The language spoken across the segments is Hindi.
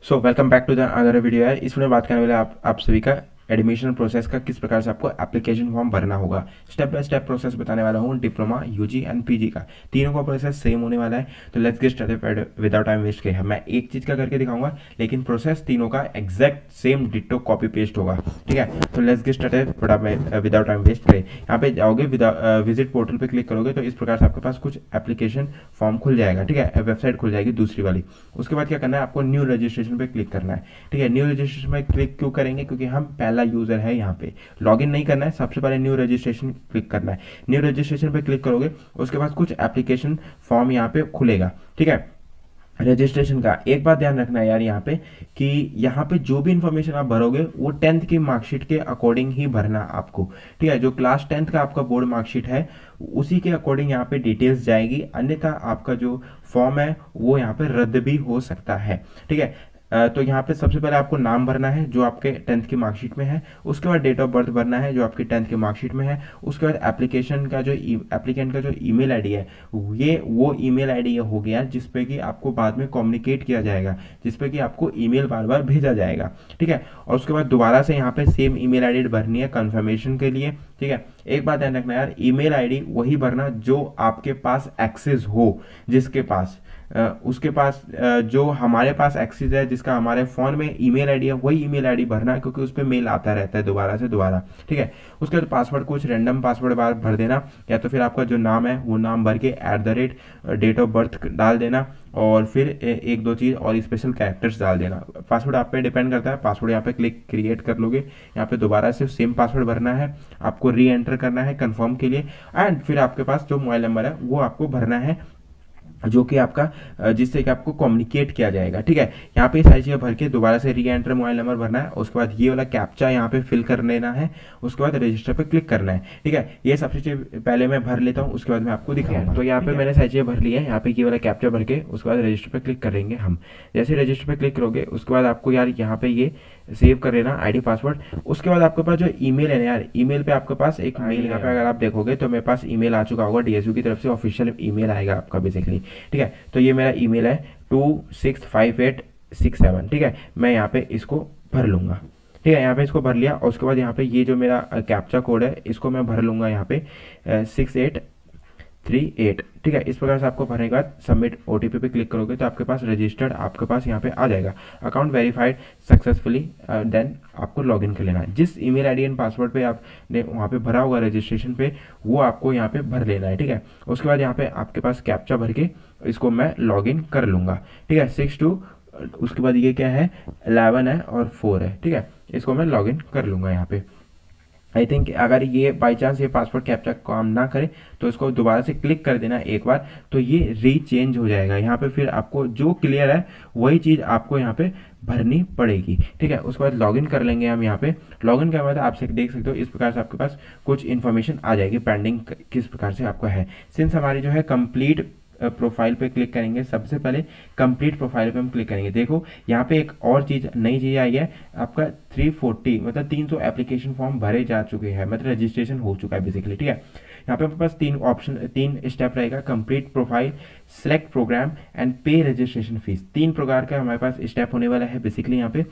So welcome back to the other video है। इसमें बात करने वाले आप सभी का एडमिशन प्रोसेस का, किस प्रकार से आपको एप्लीकेशन फॉर्म भरना होगा। स्टेप बाय स्टेप प्रोसेस बताने वाला हूँ, डिप्लोमा, यूजी एंड पीजी का तीनों का प्रोसेस सेम होने वाला है। तो let's get started without time waste किए। मैं एक चीज़ का करके दिखाऊंगा, लेकिन प्रोसेस तीनों का exact same ditto copy paste होगा। ठीक है, तो let's get started without time waste करें। यहाँ पे जाओगे, विजिट पोर्टल पे क्लिक करोगे तो इस प्रकार से आपके पास कुछ एप्लीकेशन फॉर्म खुल जाएगा। ठीक है, वेबसाइट खुल जाएगी दूसरी वाली। उसके बाद क्या करना है, आपको न्यू रजिस्ट्रेशन पे क्लिक करना है। ठीक है, न्यू रजिस्ट्रेशन पे क्लिक क्यों करेंगे, क्योंकि हम पहला यूजर है। यहाँ पे लॉगिन नहीं करना है, सबसे पहले न्यू रजिस्ट्रेशन क्लिक करना है। न्यू रजिस्ट्रेशन पे क्लिक करोगे, उसके बाद कुछ एप्लीकेशन फॉर्म यहाँ पे खुलेगा। ठीक है, रजिस्ट्रेशन का एक बात ध्यान रखना है यार, यहाँ पे कि यहाँ पे जो भी इंफॉर्मेशन आप भरोगे वो 10th की मार्कशीट के अकॉर्डिंग ही भरना आपको। ठीक है, जो क्लास 10th का आपका बोर्ड मार्कशीट है उसी के अकॉर्डिंग यहाँ पे डिटेल्स जाएगी, अन्यथा आपका जो फॉर्म है वो यहाँ पे रद्द भी हो सकता है। ठीक है, तो यहाँ पे सबसे पहले आपको नाम भरना है जो आपके 10th की मार्कशीट में है। उसके बाद डेट ऑफ बर्थ भरना है जो आपके 10th की मार्कशीट में है। उसके बाद एप्लीकेशन का जो एप्लीकेंट का जो ईमेल आईडी है, ये वो ईमेल आईडी हो गया जिसपे कि आपको बाद में कम्युनिकेट किया जाएगा, जिसपे कि आपको ईमेल बार बार भेजा जाएगा। ठीक है, और उसके बाद दोबारा से यहाँ पे सेम ईमेल आईडी भरनी है कंफर्मेशन के लिए। ठीक है, एक बात ध्यान रखना यार, ईमेल आईडी वही भरना जो आपके पास एक्सेस हो, जिसके पास उसके पास जो हमारे पास एक्सेस है, जिसका हमारे फ़ोन में ईमेल आईडी है, वही ईमेल आईडी भरना है, क्योंकि उस पर मेल आता रहता है दोबारा से दोबारा। ठीक है, उसके बाद पासवर्ड कुछ रैंडम पासवर्ड बार भर देना, या तो फिर आपका जो नाम है वो नाम भर के डेट ऑफ बर्थ डाल देना, और फिर एक दो चीज़ और स्पेशल कैरेक्टर्स डाल देना। पासवर्ड आप पे डिपेंड करता है। पासवर्ड यहाँ पे क्लिक क्रिएट कर लोगे, यहाँ पे दोबारा से सेम पासवर्ड भरना है, आपको री एंटर करना है कंफर्म के लिए। एंड फिर आपके पास जो मोबाइल नंबर है वो आपको भरना है, जो कि आपका जिससे कि आपको कम्युनिकेट किया जाएगा। ठीक है, यहाँ पे सारी चीज़ें भर के दोबारा से री एंटर मोबाइल नंबर भरना है। उसके बाद ये वाला कैप्चा यहाँ पे फिल कर लेना है। उसके बाद रजिस्टर पे क्लिक करना है। ठीक है, ये सबसे चीज़ पहले मैं भर लेता हूँ, उसके बाद मैं आपको दिखाऊंगा। तो यहाँ पे मैंने सारी चीज़ें भर ली है। यहाँ पे ये वाला कैप्चा भर के उसके बाद रजिस्टर पे क्लिक करेंगे हम। जैसे रजिस्टर पे क्लिक करोगे उसके बाद आपको यार यहाँ पे ये सेव कर लेना आईडी पासवर्ड। उसके बाद आपके पास जो ईमेल है ना यार, ईमेल पे आपके पास एक मेल, यहाँ पे अगर आप देखोगे तो मेरे पास ईमेल आ चुका होगा, डीएसयू की तरफ से ऑफिशियल ईमेल आएगा आपका बेसिकली। ठीक है, तो ये मेरा ईमेल है 265867। ठीक है, मैं यहाँ पे इसको भर लूँगा। ठीक है, यहाँ पे इसको भर लिया, और उसके बाद यहाँ पे ये जो मेरा कैप्चा कोड है इसको मैं भर लूँगा यहाँ पे 6838। ठीक है, इस प्रकार से आपको भरने के बाद सबमिट ओटीपी पे क्लिक करोगे तो आपके पास रजिस्टर्ड आपके पास यहाँ पे आ जाएगा, अकाउंट वेरीफाइड सक्सेसफुली। देन आपको लॉगिन कर लेना है। जिस ईमेल आईडी एंड पासवर्ड पे आपने वहाँ पे भरा होगा रजिस्ट्रेशन पे, वो आपको यहाँ पे भर लेना है। ठीक है, उसके बाद यहाँ पे आपके पास कैप्चा भर के इसको मैं लॉगिन कर लूँगा। ठीक है, 6 2, उसके बाद ये क्या है 11 है और 4 है। ठीक है, इसको मैं लॉगिन कर लूँगा यहाँ पे। आई थिंक अगर ये बाई चांस ये पासवर्ड कैप्चा काम ना करे तो इसको दोबारा से क्लिक कर देना एक बार, तो ये रीचेंज हो जाएगा। यहाँ पे फिर आपको जो क्लियर है वही चीज़ आपको यहाँ पे भरनी पड़ेगी। ठीक है, उसके बाद लॉगिन कर लेंगे हम। यहाँ पे लॉगिन करने के बाद आप देख सकते हो इस प्रकार से आपके पास कुछ इन्फॉर्मेशन आ जाएगी, पेंडिंग किस प्रकार से आपका है। सिंस हमारी जो है कंप्लीट प्रोफाइल पे क्लिक करेंगे, सबसे पहले कंप्लीट प्रोफाइल पे हम क्लिक करेंगे। देखो यहाँ पे एक और चीज़ नई चीज़ आई है, आपका 340 मतलब 300 एप्लीकेशन फॉर्म भरे जा चुके हैं, मतलब रजिस्ट्रेशन हो चुका है बेसिकली। ठीक है, यहाँ पे हमारे पास तीन स्टेप रहेगा, complete profile, select programme and pay registration fees. 3 प्रकार का हमारे पास स्टेप होने वाला है बेसिकली यहाँ पे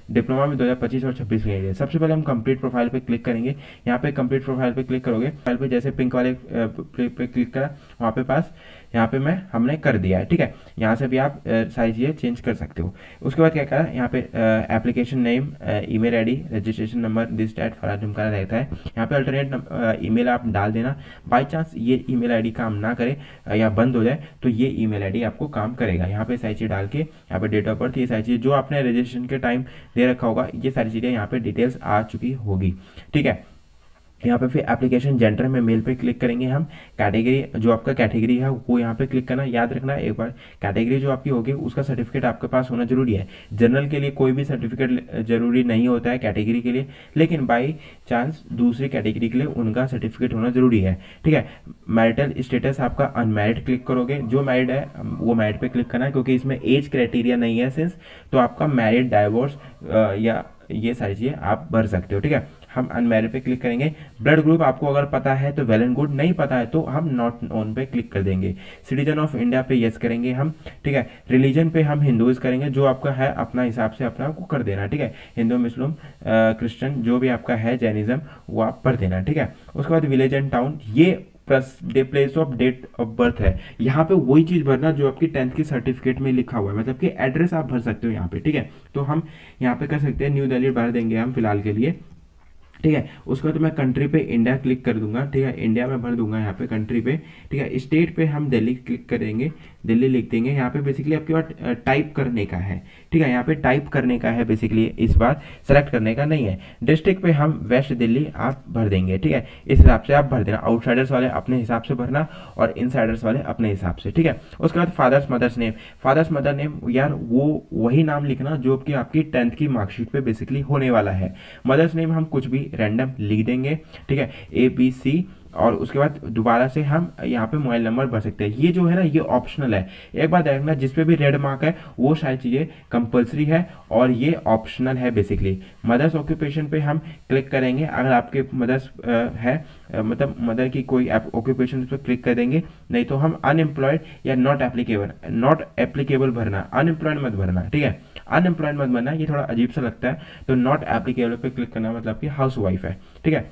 डिप्लोमा में 2025 और 26 के लिए। सबसे पहले हम कंप्लीट प्रोफाइल पे क्लिक करेंगे। यहाँ पे कंप्लीट प्रोफाइल पे क्लिक करोगे, फाइल पे जैसे पिंक वाले पे क्लिक करा, वहाँ पे पास यहाँ पे हमने कर दिया है। ठीक है, यहाँ से भी आप सारी चीज़ें चेंज कर सकते हो। उसके बाद क्या करा, यहाँ पे application name, email ID, registration number, this date फलाना का रहता है। यहाँ पे अल्टरनेट ईमेल आप डाल देना। बाई चांस ये ईमेल आईडी काम ना करे या बंद हो जाए तो ये ईमेल आईडी आपको काम करेगा। यहाँ पे सारी चीज़ डाल के, यहाँ पे डेट ऑफ बर्थ, ये सारी चीज़ जो आपने रजिस्ट्रेशन के टाइम दे रखा होगा, ये सारी चीज़ें यहाँ पे डिटेल्स आ चुकी होगी। ठीक है, यहाँ पे फिर एप्लीकेशन जेंडर में मेल पे क्लिक करेंगे हम। कैटेगरी जो आपका कैटेगरी है वो यहाँ पे क्लिक करना। याद रखना एक बार, कैटेगरी जो आपकी होगी उसका सर्टिफिकेट आपके पास होना जरूरी है। जनरल के लिए कोई भी सर्टिफिकेट जरूरी नहीं होता है कैटेगरी के लिए, लेकिन बाई चांस दूसरी कैटेगरी के लिए उनका सर्टिफिकेट होना जरूरी है। ठीक है, मैरिटल स्टेटस आपका अनमैरिड क्लिक करोगे, जो मैरिड है वो मैरिड पे क्लिक करना है, क्योंकि इसमें एज क्राइटेरिया नहीं है सिंस, तो आपका मैरिड, डाइवोर्स या ये सारी चीज़ें आप भर सकते हो। ठीक है, हम अनमैरिड पे क्लिक करेंगे। ब्लड ग्रुप आपको अगर पता है तो वेल एंड गुड, नहीं पता है तो हम नॉट नोन पे क्लिक कर देंगे। सिटीजन ऑफ इंडिया पे यस करेंगे हम, ठीक है। रिलीजन पे हम हिंदूज करेंगे, जो आपका है अपना हिसाब से अपना को कर देना, ठीक है। हिंदू मुस्लिम क्रिश्चियन जो भी आपका है, जैनिज्म, वो आप भर देना, ठीक है। उसके बाद विलेज एंड टाउन, ये plus place of date of birth है, यहाँ पे वही चीज भरना जो आपकी 10th की सर्टिफिकेट में लिखा हुआ है, मतलब कि एड्रेस आप भर सकते हो यहाँ पे, ठीक है। तो हम यहाँ पे कर सकते हैं न्यू दिल्ली भर देंगे हम फिलहाल के लिए, ठीक है। उसके बाद मैं कंट्री पे इंडिया क्लिक कर दूंगा, ठीक है। इंडिया में भर दूंगा यहाँ पे कंट्री पे, ठीक है। स्टेट पे हम दिल्ली क्लिक करेंगे, दिल्ली लिख देंगे। यहाँ पे बेसिकली आपके पास टाइप करने का है, ठीक है। यहाँ पे टाइप करने का है बेसिकली, इस बार सेलेक्ट करने का नहीं है। डिस्ट्रिक्ट पे हम वेस्ट दिल्ली आप भर देंगे, ठीक है। इस हिसाब से आप भर देना, आउटसाइडर्स वाले अपने हिसाब से भरना और इनसाइडर्स वाले अपने हिसाब से, ठीक है। उसके बाद father's mother's name, father's mother name यार वो वही नाम लिखना जो कि आपकी 10th की मार्कशीट पे बेसिकली होने वाला है। मदर्स नेम हम कुछ भी रैंडम लिख देंगे, ठीक है, ABC। और उसके बाद दोबारा से हम यहाँ पे मोबाइल नंबर भर सकते हैं। ये जो है ना, ये ऑप्शनल है। एक बात देखना, जिस पे भी रेड मार्क है वो सारी चीज़ें कंपलसरी है और ये ऑप्शनल है बेसिकली। मदर्स ऑक्यूपेशन पे हम क्लिक करेंगे, अगर आपके मदर्स है मतलब मदर की कोई ऑक्यूपेशन पर क्लिक कर देंगे, नहीं तो हम अनएम्प्लॉयड या नॉट एप्लीकेबल भरना, अनएम्प्लॉयड मत भरना, ठीक है। अनएम्प्लॉयड मत भरना, ये थोड़ा अजीब सा लगता है, तो नॉट एप्लीकेबल पे क्लिक करना मतलब कि हाउस वाइफ है, ठीक है।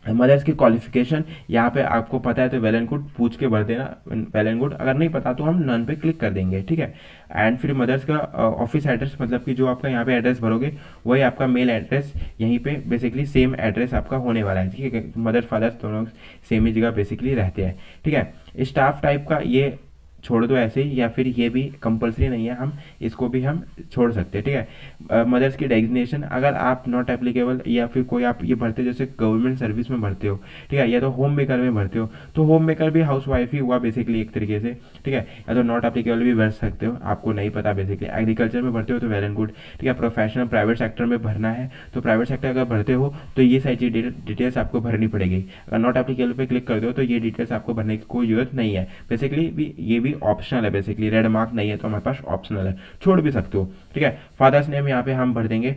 मदर्स की क्वालिफिकेशन यहाँ पे आपको पता है तो वेल एंड गुड पूछ के भर देना, वेल एंड गुड। अगर नहीं पता तो हम नन पे क्लिक कर देंगे, ठीक है। एंड फिर मदर्स का ऑफिस एड्रेस, मतलब कि जो आपका यहाँ पे एड्रेस भरोगे वही आपका मेल एड्रेस यहीं पे बेसिकली सेम एड्रेस आपका होने वाला है, ठीक है। मदर फादर दोनों सेम ही जगह बेसिकली रहते हैं, ठीक है। स्टाफ टाइप का ये छोड़ दो ऐसे ही, या फिर ये भी कंपलसरी नहीं है, हम इसको भी हम छोड़ सकते हैं, ठीक है। मदर्स की डेजिग्नेशन, अगर आप नॉट एप्लीकेबल या फिर कोई आप ये भरते हो जैसे गवर्नमेंट सर्विस में भरते हो, ठीक है, या तो होम मेकर में भरते हो, तो होम मेकर भी हाउस वाइफ ही हुआ बेसिकली एक तरीके से, ठीक है। या तो नॉट एप्लीकेबल भी भर सकते हो, आपको नहीं पता बेसिकली। एग्रीकल्चर में भरते हो तो वेल एंड गुड, ठीक है। प्रोफेशनल प्राइवेट सेक्टर में भरना है तो प्राइवेट सेक्टर अगर भरते हो तो ये सारी डिटेल्स आपको भरनी पड़ेगी। अगर नॉट एप्लीकेबल पे क्लिक कर दो तो ये डिटेल्स आपको भरने की कोई जरूरत नहीं है बेसिकली। भी ये भी ऑप्शनल है बेसिकली, रेड मार्क नहीं है तो हमारे पास ऑप्शनल है, छोड़ भी सकते हो, ठीक है। फादर्स नेम यहाँ पे हम भर देंगे,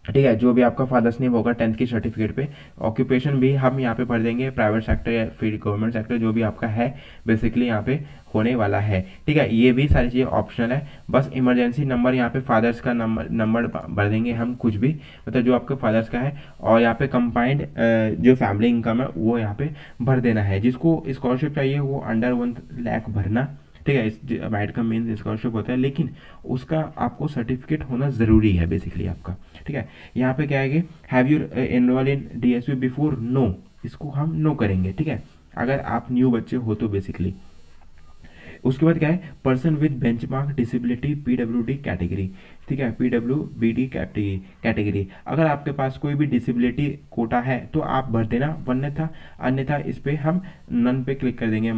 ठीक है, जो भी आपका फादर्स नेम होगा 10th की सर्टिफिकेट पे। ऑक्यूपेशन भी हम यहाँ पे भर देंगे, प्राइवेट सेक्टर या फिर गवर्नमेंट सेक्टर जो भी आपका है बेसिकली यहाँ पे होने वाला है, ठीक है। ये भी सारी चीज़ें ऑप्शनल है। बस इमरजेंसी नंबर यहाँ पे फादर्स का नंबर भर देंगे हम कुछ भी, मतलब जो आपके फादर्स का है। और यहाँ पे कंबाइंड जो फैमिली इनकम है वो यहाँ पे भर देना है। जिसको स्कॉलरशिप चाहिए वो अंडर 1 लाख भरना, ठीक है। इस मैरिड का मेन स्कॉलरशिप होता है, लेकिन उसका आपको सर्टिफिकेट होना ज़रूरी है बेसिकली आपका, ठीक है। यहाँ पे क्या है कि have you enrol in DSU before, no, इसको हम नो करेंगे, ठीक है, अगर आप न्यू बच्चे हो तो बेसिकली। उसके बाद क्या है, person with benchmark disability PWD category, ठीक है, PWBD कैटेगरी। अगर आपके पास कोई भी डिसेबिलिटी कोटा है तो आप भर देना, अन्यथा इस पे हम नन पे क्लिक कर देंगे।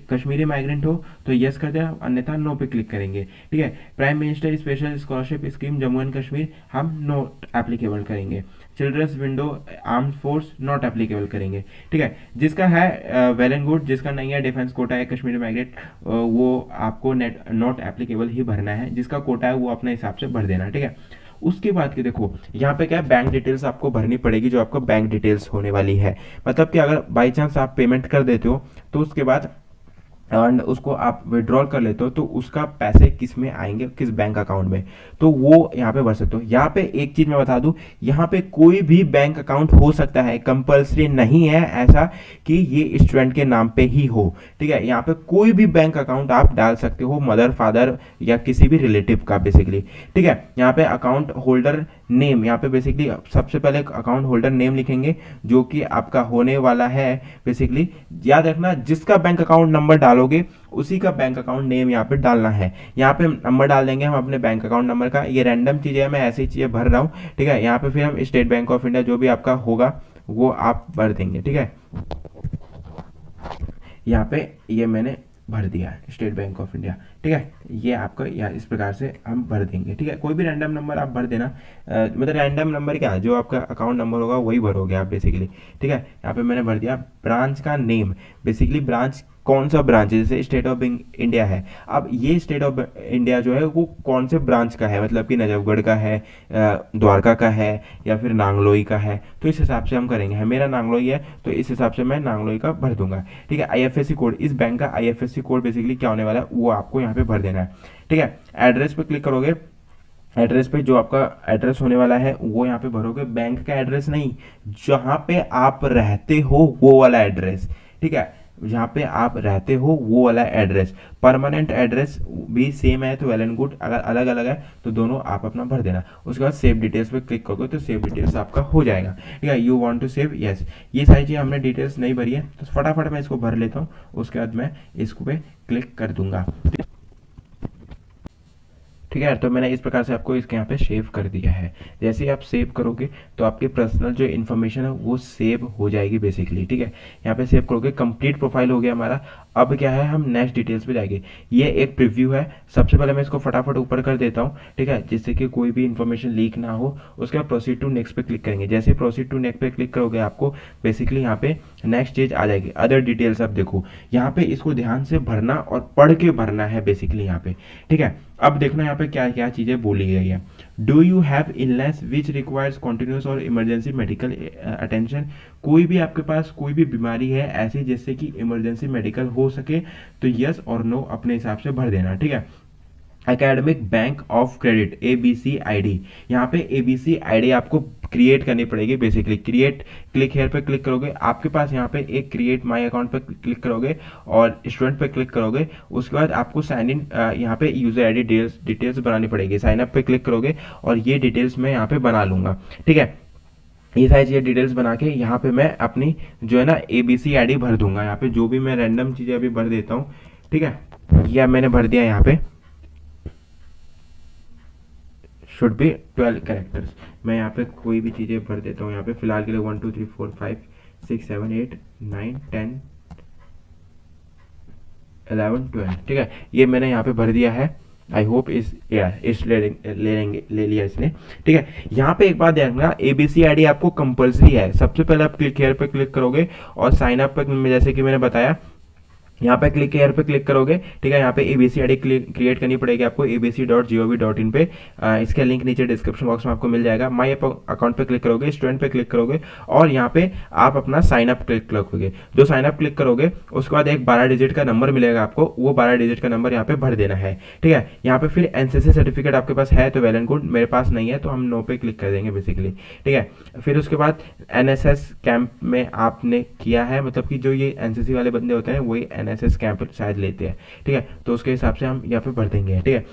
कश्मीरी माइग्रेंट हो तो यस कर देना, अन्यथा नो पे क्लिक करेंगे, ठीक है। Prime minister special scholarship scheme Jammu and Kashmir हम नॉट एप्लीकेबल करेंगे। Children's window armed force not applicable करेंगे, ठीक है। जिसका है वेल एंड गुड, जिसका नहीं है डिफेंस कोटा है कश्मीरी माइग्रेट, वो आपको नॉट एप्लीकेबल ही भरना है। जिसका कोटा है वो अपने हिसाब से भर देना, ठीक है। उसके बाद की देखो यहाँ पे क्या है, बैंक डिटेल्स आपको भरनी पड़ेगी, जो आपको बैंक डिटेल्स होने वाली है। मतलब कि अगर बाई चांस आप पेमेंट कर देते हो तो उसके बाद एंड उसको आप विड्रॉल कर लेते हो तो उसका पैसे किस में आएंगे, किस बैंक अकाउंट में, तो वो यहाँ पे भर सकते हो। यहाँ पे एक चीज मैं बता दूं, यहाँ पे कोई भी बैंक अकाउंट हो सकता है, कंपलसरी नहीं है ऐसा कि ये स्टूडेंट के नाम पे ही हो, ठीक है। यहाँ पे कोई भी बैंक अकाउंट आप डाल सकते हो, मदर फादर या किसी भी रिलेटिव का बेसिकली, ठीक है। यहाँ पे अकाउंट होल्डर नेम, यहाँ पे बेसिकली सबसे पहले अकाउंट होल्डर नेम लिखेंगे जो कि आपका होने वाला है बेसिकली। याद रखना जिसका बैंक अकाउंट नंबर डालोगे उसी का बैंक अकाउंट नेम यहाँ पे डालना है। यहाँ पे नंबर डाल देंगे हम अपने बैंक अकाउंट नंबर का। ये रैंडम चीज़ है, मैं ऐसी चीज़ें भर रहा हूँ, ठीक है। यहाँ पे फिर हम स्टेट बैंक ऑफ इंडिया जो भी आपका होगा वो आप भर देंगे, ठीक है। यहाँ पे ये मैंने भर दिया है स्टेट बैंक ऑफ इंडिया, ठीक है, ये आपका या इस प्रकार से हम भर देंगे। ठीक है, कोई भी रैंडम नंबर आप भर देना, मतलब रैंडम नंबर क्या है, जो आपका अकाउंट नंबर होगा वही भरोगे आप बेसिकली। ठीक है, यहाँ पे मैंने भर दिया ब्रांच का नेम, बेसिकली ब्रांच कौन सा ब्रांच है, जैसे स्टेट ऑफ इंडिया है, अब ये स्टेट ऑफ इंडिया जो है वो कौन से ब्रांच का है, मतलब कि नजफगढ़ का है, द्वारका का है, या फिर नांगलोई का है, तो इस हिसाब से हम करेंगे। है मेरा नांगलोई है तो इस हिसाब से मैं नांगलोई का भर दूंगा। ठीक है, आईएफएससी कोड, इस बैंक का आईएफएससी कोड बेसिकली क्या होने वाला है वो आपको यहाँ पे भर देना है। ठीक है, एड्रेस पे क्लिक करोगे, एड्रेस पे जो आपका एड्रेस होने वाला है वो यहाँ पे भरोगे, बैंक का एड्रेस नहीं, जहाँ पे आप रहते हो वो वाला एड्रेस। ठीक है, जहाँ पे आप रहते हो वो वाला एड्रेस, परमानेंट एड्रेस भी सेम है तो वेल एंड गुड, अगर अलग अलग है तो दोनों आप अपना भर देना। उसके बाद सेव डिटेल्स पे क्लिक करोगे तो सेव डिटेल्स आपका हो जाएगा। ठीक है, you want to save, yes, ये सारी चीज़ हमने डिटेल्स नहीं भरी है तो फटाफट मैं इसको भर लेता हूँ, उसके बाद मैं इसको पे क्लिक कर दूंगा। ठीक है, तो मैंने इस प्रकार से आपको इसके यहाँ पे सेव कर दिया है। जैसे ही आप सेव करोगे तो आपकी पर्सनल जो इन्फॉर्मेशन है वो सेव हो जाएगी बेसिकली। ठीक है, यहाँ पे सेव करोगे, कंप्लीट प्रोफाइल हो गया हमारा। अब क्या है, हम नेक्स्ट डिटेल्स पे जाएंगे। ये एक प्रीव्यू है, सबसे पहले मैं इसको फटाफट ऊपर कर देता हूँ। ठीक है, जिससे कि कोई भी इन्फॉर्मेशन लीक ना हो। उसके बाद प्रोसीड टू नेक्स्ट पे क्लिक करेंगे। जैसे प्रोसीड टू नेक्स्ट पे क्लिक करोगे आपको बेसिकली यहाँ पे नेक्स्ट चीज आ जाएगी, अदर डिटेल्स। अब देखो यहाँ पे इसको ध्यान से भरना और पढ़ के भरना है बेसिकली यहाँ पे। ठीक है, अब देखना यहाँ पे क्या क्या चीजें बोली गई है। Do you have illness which requires continuous और इमरजेंसी मेडिकल अटेंशन, कोई भी आपके पास कोई भी बीमारी है ऐसी जिससे कि इमरजेंसी मेडिकल हो सके तो यस और नो अपने हिसाब से भर देना। ठीक है, academic bank of credit ABC ID, यहाँ पे एबीसी आईडी आपको क्रिएट करनी पड़ेगी बेसिकली। क्रिएट, क्लिक हेयर पे क्लिक करोगे, आपके पास यहाँ पे एक क्रिएट माय अकाउंट पे क्लिक करोगे और स्टूडेंट पे क्लिक करोगे। उसके बाद आपको साइन इन, यहाँ पे यूजर आईडी डिटेल्स बनानी पड़ेगी। साइन अप पे क्लिक करोगे और ये डिटेल्स मैं यहाँ पे बना लूंगा। ठीक है, ये सारी चीज़ें डिटेल्स बना के यहाँ पे मैं अपनी जो है ना एबीसी आईडी भर दूंगा। यहाँ पे जो भी मैं रैंडम चीज़ें अभी भर देता हूँ। ठीक है, ये मैंने भर दिया यहाँ पे, शुड बी 12 कैरेक्टर्स। मैं यहाँ पे कोई भी चीज़ें भर देता हूँ। यहाँ पे फिलहाल के लिए 1 2 3 4 5 6 7 8 9 10 11 12। ठीक है, ये मैंने यहाँ पे भर दिया है। आई होप इस ले लिया इसने। ठीक है, यहाँ पे एक बात ध्यान रखना, एबीसी आईडी आपको कंपलसरी है। सबसे पहले आप क्लिक हेयर पे क्लिक करोगे और साइन अप पे, जैसे कि मैंने बताया, यहाँ पे क्लिक हेयर पे क्लिक करोगे। ठीक है, यहाँ पे एबीसी आईडी क्रिएट करनी पड़ेगी आपको abc.gov.in पे। इसका लिंक नीचे डिस्क्रिप्शन बॉक्स में आपको मिल जाएगा। माई अकाउंट पे क्लिक करोगे, स्टूडेंट पे क्लिक करोगे और यहाँ पे आप अपना साइन अप क्लिक करोगे। जो साइन अप क्लिक करोगे उसके बाद एक 12 डिजिट का नंबर मिलेगा आपको, वो 12 डिजिट का नंबर यहाँ पे भर देना है। ठीक है, यहाँ पे फिर एनसीसी सर्टिफिकेट आपके पास है तो वेल एंड गुड, मेरे पास नहीं है तो हम नो पे क्लिक कर देंगे बेसिकली। ठीक है, फिर उसके बाद एनएसएस कैंप में आपने किया है, मतलब कि जो ये एनसीसी वाले बंदे होते हैं वही एनएसएस कैंप शायद लेते हैं। ठीक है, तो उसके हिसाब से हम यहाँ पे भर देंगे। ठीक है,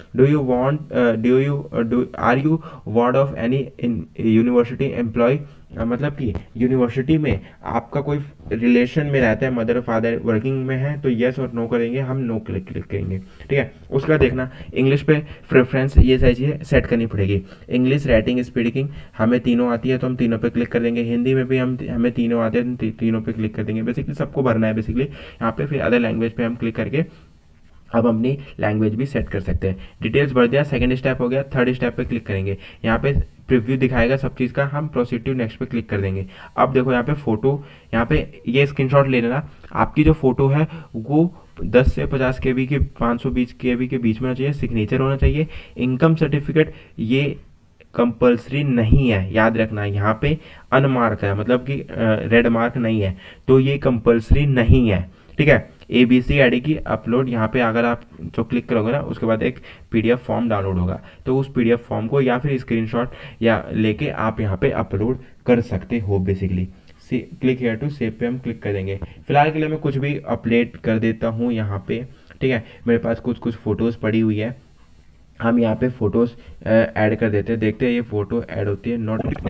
are you ward of any in university employ, मतलब कि यूनिवर्सिटी में आपका कोई रिलेशन में रहता है, मदर फादर वर्किंग में है तो यस और नो करेंगे, हम नो क्लिक करेंगे। ठीक है, उसका देखना इंग्लिश पे प्रेफरेंस, ये सारी चीज़ें सेट करनी पड़ेगी। इंग्लिश राइटिंग स्पीकिंग हमें तीनों आती है तो हम तीनों पे क्लिक कर देंगे। हिंदी में भी हमें तीनों आते हैं तो तीनों पे क्लिक कर देंगे। बेसिकली सबको भरना है बेसिकली यहाँ पे। फिर अदर लैंग्वेज पे हम क्लिक करके अब अपनी लैंग्वेज भी सेट कर सकते हैं। डिटेल्स भर दिया, सेकंड स्टेप हो गया। थर्ड स्टेप पे क्लिक करेंगे, यहाँ पे प्रीव्यू दिखाएगा सब चीज़ का, हम प्रोसीड टू नेक्स्ट पे क्लिक कर देंगे। अब देखो यहाँ पे फोटो, यहाँ पे ये स्क्रीनशॉट ले लेना। आपकी जो फोटो है वो 10 से 50 KB के 520 KB के बीच में होना चाहिए। सिग्नेचर होना चाहिए। इनकम सर्टिफिकेट ये कंपल्सरी नहीं है, याद रखना। यहाँ पे अनमार्क है, मतलब कि रेड मार्क नहीं है, तो ये कंपल्सरी नहीं है। ठीक है, एबीसी आईडी की अपलोड, यहाँ पे अगर आप जो क्लिक करोगे ना उसके बाद एक पीडीएफ फॉर्म डाउनलोड होगा, तो उस पीडीएफ फॉर्म को या फिर स्क्रीनशॉट या लेके आप यहाँ पे अपलोड कर सकते हो basically. Click here to save पे हम क्लिक कर देंगे। फिलहाल के लिए मैं कुछ भी अपडेट कर देता हूँ यहाँ पे। ठीक है, मेरे पास कुछ फोटोज़ पड़ी हुई है, हम यहाँ पे फोटोज़ ऐड कर देते हैं। देखते हैं ये फोटो ऐड होती है नॉट होगा।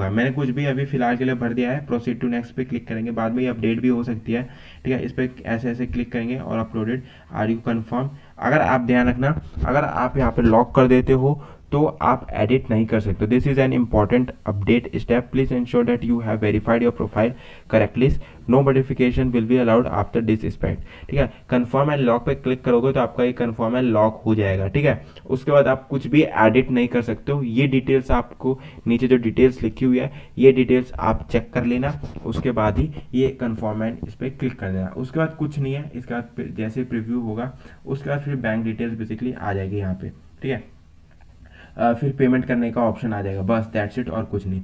मैंने कुछ भी अभी फिलहाल के लिए भर दिया है। प्रोसीड टू नेक्स्ट पे क्लिक करेंगे, बाद में ये अपडेट भी हो सकती है। ठीक है, इस पर ऐसे ऐसे क्लिक करेंगे और अपलोडेड, आर यू कन्फर्म। अगर आप ध्यान रखना, अगर आप यहाँ पे लॉक कर देते हो तो आप एडिट नहीं कर सकते। This is an important update step, please ensure that you have verified your profile correctly, no modification will be allowed after this aspect. ठीक है, कन्फर्म एंड लॉक पे क्लिक करोगे तो आपका ये कन्फर्म एंड लॉक हो जाएगा। ठीक है, उसके बाद आप कुछ भी एडिट नहीं कर सकते हो। ये डिटेल्स आपको नीचे जो डिटेल्स लिखी हुई है ये डिटेल्स आप चेक कर लेना, उसके बाद ही ये कन्फर्म एंड इस पर क्लिक कर देना। उसके बाद कुछ नहीं है, इसके बाद जैसे प्रीव्यू होगा उसके बाद फिर बैंक डिटेल्स बेसिकली आ जाएगी यहाँ पे। ठीक है, फिर पेमेंट करने का ऑप्शन आ जाएगा, बस दैट्स इट और कुछ नहीं।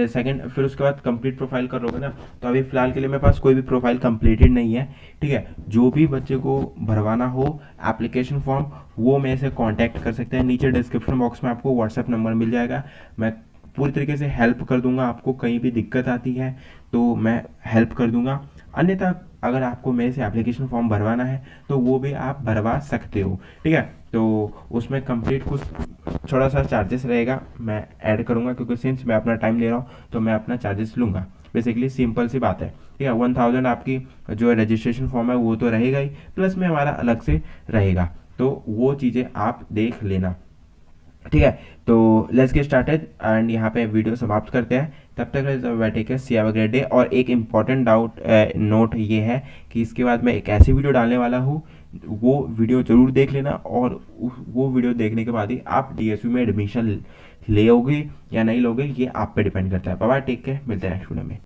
सेकंड फिर उसके बाद कंप्लीट प्रोफाइल करोगे ना, तो अभी फिलहाल के लिए मेरे पास कोई भी प्रोफाइल कंप्लीटेड नहीं है। ठीक है, जो भी बच्चे को भरवाना हो एप्लीकेशन फॉर्म वो मेरे से कांटेक्ट कर सकते हैं। नीचे डिस्क्रिप्शन बॉक्स में आपको व्हाट्सएप नंबर मिल जाएगा, मैं पूरी तरीके से हेल्प कर दूंगा। आपको कहीं भी दिक्कत आती है तो मैं हेल्प कर दूंगा। अन्यथा अगर आपको मेरे से एप्लीकेशन फॉर्म भरवाना है तो वो भी आप भरवा सकते हो। ठीक है, तो उसमें कंप्लीट कुछ थोड़ा सा चार्जेस रहेगा, मैं ऐड करूंगा क्योंकि सिंस मैं अपना टाइम ले रहा हूँ तो मैं अपना चार्जेस लूँगा। बेसिकली सिंपल सी बात है। ठीक है, 1000 आपकी जो रजिस्ट्रेशन फॉर्म है वो तो रहेगा ही, प्लस में हमारा अलग से रहेगा, तो वो चीज़ें आप देख लेना। ठीक है, तो लेट्स गेट स्टार्टेड एंड यहाँ पे वीडियो समाप्त करते हैं। तब तक बैठे के सी हैव अ ग्रेट डे। और एक इम्पॉर्टेंट नोट ये है कि इसके बाद मैं एक ऐसी वीडियो डालने वाला हूँ, वो वीडियो जरूर देख लेना, और वो वीडियो देखने के बाद ही आप डीएसयू में एडमिशन लोगे या नहीं लोगे ये आप पे डिपेंड करता है। बाय बाय, टेक केयर, मिलते हैं नेक्स्ट वीडियो में।